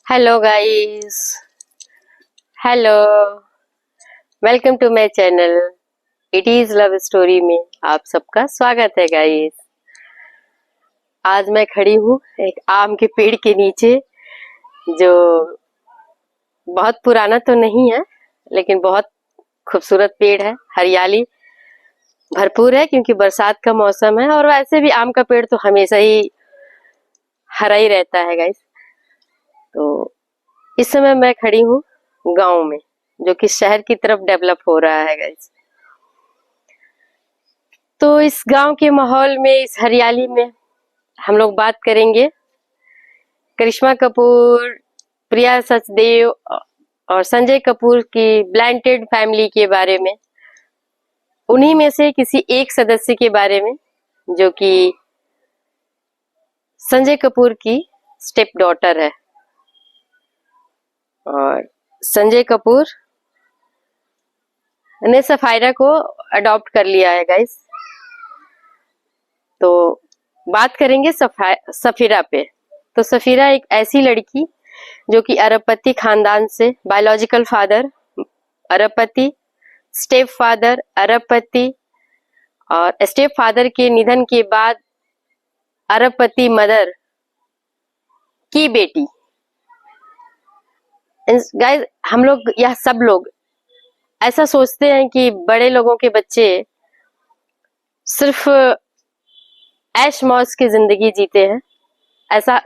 Hello guys. Hello, welcome to my channel it is love story में आप सबका स्वागत है गाइस। आज मैं खड़ी हूँ एक आम के पेड़ के नीचे, जो बहुत पुराना तो नहीं है लेकिन बहुत खूबसूरत पेड़ है। हरियाली भरपूर है क्योंकि बरसात का मौसम है, और वैसे भी आम का पेड़ तो हमेशा ही हरा ही रहता है गाइस। तो इस समय मैं खड़ी हूँ गांव में, जो कि शहर की तरफ डेवलप हो रहा है गाइस। तो इस गांव के माहौल में, इस हरियाली में हम लोग बात करेंगे करिश्मा कपूर, प्रिया सचदेव और संजय कपूर की ब्लेंडेड फैमिली के बारे में। उन्हीं में से किसी एक सदस्य के बारे में जो कि संजय कपूर की स्टेप डॉटर है। और संजय कपूर ने सफायरा को अडॉप्ट कर लिया है गाइस। तो बात करेंगे सफीरा पे। तो सफीरा एक ऐसी लड़की जो कि अरबपति खानदान से, बायोलॉजिकल फादर अरबपति, स्टेप फादर अरबपति, और स्टेप फादर के निधन के बाद अरबपति मदर की बेटी। गाइस, हम लोग यह सब लोग ऐसा सोचते हैं कि बड़े लोगों के बच्चे सिर्फ ऐश मौज की जिंदगी जीते हैं, ऐसा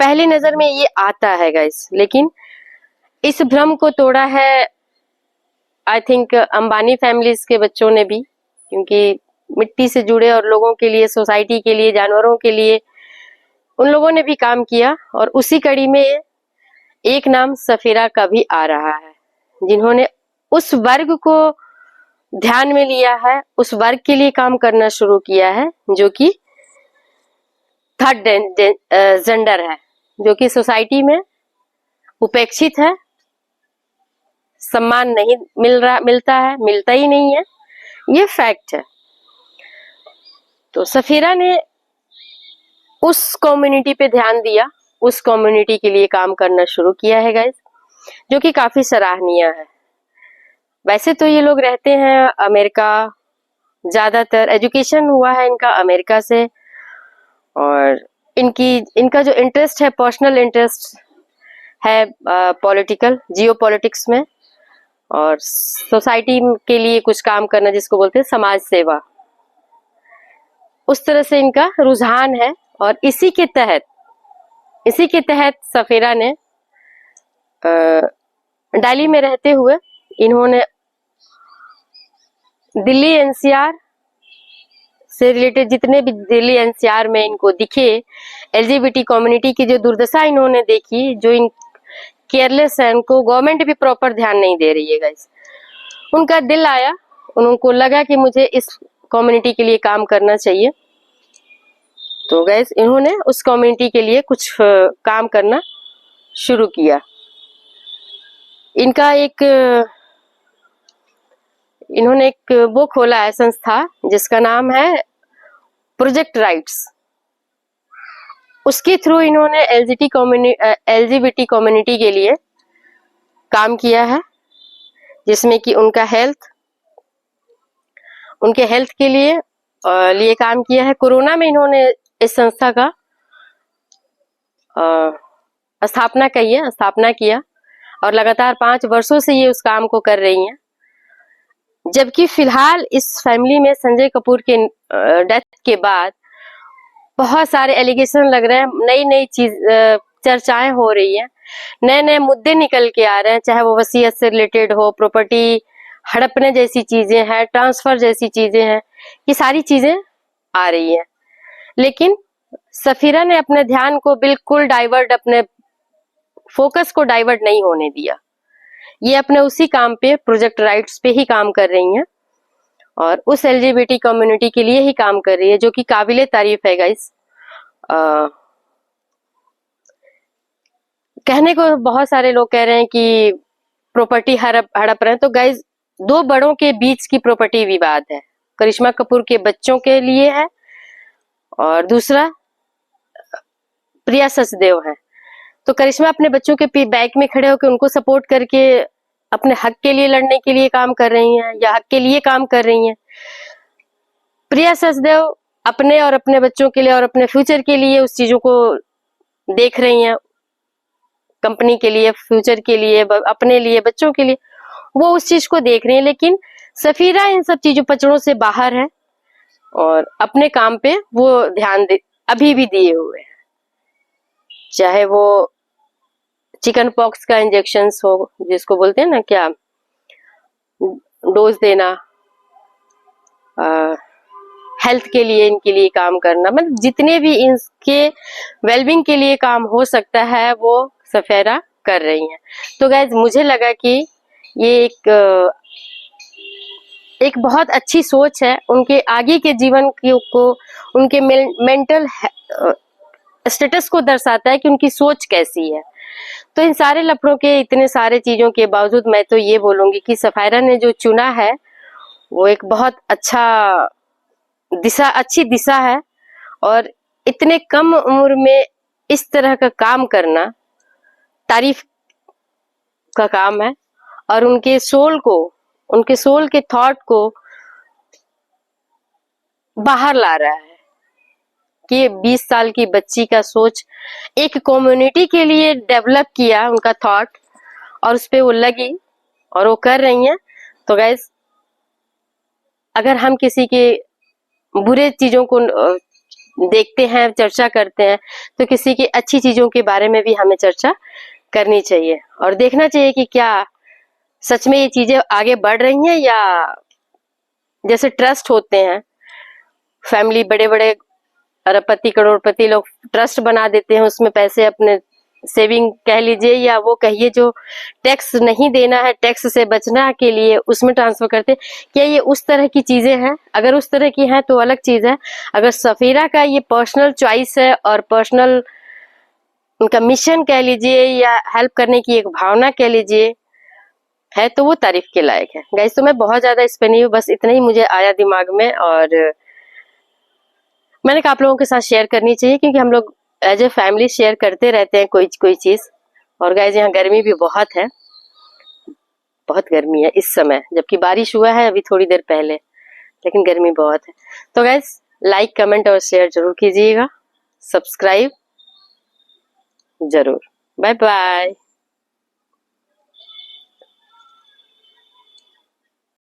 पहली नजर में ये आता है गाइस। लेकिन इस भ्रम को तोड़ा है आई थिंक अंबानी फैमिलीज के बच्चों ने भी, क्योंकि मिट्टी से जुड़े और लोगों के लिए, सोसाइटी के लिए, जानवरों के लिए उन लोगों ने भी काम किया। और उसी कड़ी में एक नाम सफीरा का भी आ रहा है, जिन्होंने उस वर्ग को ध्यान में लिया है, उस वर्ग के लिए काम करना शुरू किया है जो कि थर्ड जेंडर है, जो कि सोसाइटी में उपेक्षित है, सम्मान नहीं मिलता है, मिलता ही नहीं है, ये फैक्ट है। तो सफीरा ने उस कम्युनिटी पे ध्यान दिया, उस कम्युनिटी के लिए काम करना शुरू किया है गाइस, जो कि काफी सराहनीय है। वैसे तो ये लोग रहते हैं अमेरिका, ज्यादातर एजुकेशन हुआ है इनका अमेरिका से, और इनका जो इंटरेस्ट है, पर्सनल इंटरेस्ट है पॉलिटिकल, जियो पॉलिटिक्स में, और सोसाइटी के लिए कुछ काम करना, जिसको बोलते हैं समाज सेवा, उस तरह से इनका रुझान है। और इसी के तहत सफीरा ने दिल्ली में रहते हुए इन्होंने दिल्ली एनसीआर से रिलेटेड जितने भी दिल्ली एनसीआर में इनको दिखे एलजीबीटी कम्युनिटी की जो दुर्दशा इन्होंने देखी, जो इन केयरलेस है, उनको गवर्नमेंट भी प्रॉपर ध्यान नहीं दे रही है गाइस, उनका दिल आया, उनको लगा कि मुझे इस कम्युनिटी के लिए काम करना चाहिए। तो गाइस, इन्होंने उस कम्युनिटी के लिए कुछ काम करना शुरू किया। इन्होंने एक वो खोला है संस्था, जिसका नाम है प्रोजेक्ट राइट्स। उसके थ्रू इन्होंने एलजीबीटी कम्युनिटी के लिए काम किया है, जिसमें कि उनके हेल्थ के लिए काम किया है। कोरोना में इन्होंने इस संस्था का स्थापना किया, और लगातार 5 वर्षों से ये उस काम को कर रही हैं। जबकि फिलहाल इस फैमिली में संजय कपूर के डेथ के बाद बहुत सारे एलिगेशन लग रहे हैं, नई चर्चाएं हो रही हैं, नए मुद्दे निकल के आ रहे हैं, चाहे वो वसीयत से रिलेटेड हो, प्रॉपर्टी हड़पने जैसी चीजें हैं, ट्रांसफर जैसी चीजें हैं, ये सारी चीजें आ रही हैं। लेकिन सफीरा ने अपने ध्यान को बिल्कुल अपने फोकस को डाइवर्ट नहीं होने दिया। ये अपने उसी काम पे, प्रोजेक्ट राइट्स पे ही काम कर रही हैं, और उस एलजीबीटी कम्युनिटी के लिए ही काम कर रही है, जो कि काबिले तारीफ है गाइस। कहने को बहुत सारे लोग कह रहे हैं कि प्रॉपर्टी हड़प रहे हैं, तो गाइस, 2 बड़ों के बीच की प्रॉपर्टी विवाद है। करिश्मा कपूर के बच्चों के लिए है, और दूसरा प्रिया सचदेव है। तो करिश्मा अपने बच्चों के बैक में खड़े होकर उनको सपोर्ट करके अपने हक के लिए लड़ने के लिए काम कर रही हैं या हक के लिए काम कर रही हैं। प्रिया सचदेव अपने और अपने बच्चों के लिए और अपने फ्यूचर के लिए उस चीजों को देख रही हैं, कंपनी के लिए, फ्यूचर के लिए, अपने लिए, बच्चों के लिए, वो उस चीज को देख रही है। लेकिन सफीरा इन सब चीजों पचड़ों से बाहर है और अपने काम पे वो ध्यान अभी भी दिए हुए है, चाहे वो चिकन पॉक्स का इंजेक्शन हो, जिसको बोलते हैं ना क्या, डोज देना, हेल्थ के लिए इनके लिए काम करना, मतलब जितने भी इनके वेलबींग के लिए काम हो सकता है वो सफीरा कर रही हैं। तो गाइज मुझे लगा कि ये एक बहुत अच्छी सोच है, उनके आगे के जीवन को उनके मेंटल स्टेटस को दर्शाता है कि उनकी सोच कैसी है। तो इन सारे लफड़ों के, इतने सारे चीजों के बावजूद मैं तो ये बोलूंगी कि सफीरा ने जो चुना है वो एक बहुत अच्छी दिशा है। और इतने कम उम्र में इस तरह का काम करना तारीफ का काम है और उनके सोल के थॉट को बाहर ला रहा है कि 20 साल की बच्ची का सोच एक कम्युनिटी के लिए डेवलप किया उनका थॉट, और उस पे वो लगी और वो कर रही हैं। तो गाइस, अगर हम किसी के बुरे चीजों को देखते हैं, चर्चा करते हैं, तो किसी की अच्छी चीजों के बारे में भी हमें चर्चा करनी चाहिए और देखना चाहिए कि क्या सच में ये चीजें आगे बढ़ रही हैं, या जैसे ट्रस्ट होते हैं, फैमिली, बड़े बड़े अरबपति करोड़पति लोग ट्रस्ट बना देते हैं, उसमें पैसे अपने सेविंग कह लीजिए या वो कहिए जो टैक्स नहीं देना है, टैक्स से बचना के लिए उसमें ट्रांसफर करते। क्या ये उस तरह की चीजें हैं? अगर उस तरह की हैं तो अलग चीज है। अगर सफीरा का ये पर्सनल चॉइस है और पर्सनल उनका मिशन कह लीजिए या हेल्प करने की एक भावना कह लीजिए है, तो वो तारीफ के लायक है। गाइस, तो मैं बहुत ज्यादा इस पे नहीं हूँ, बस इतना ही मुझे आया दिमाग में और मैंने कहा आप लोगों के साथ शेयर करनी चाहिए, क्योंकि हम लोग एज ए फैमिली शेयर करते रहते हैं कोई चीज। और गाइस, यहाँ गर्मी भी बहुत है, बहुत गर्मी है इस समय, जबकि बारिश हुआ है अभी थोड़ी देर पहले, लेकिन गर्मी बहुत है। तो गाइस, लाइक, कमेंट और शेयर जरूर कीजिएगा, सब्सक्राइब जरूर। Bye bye.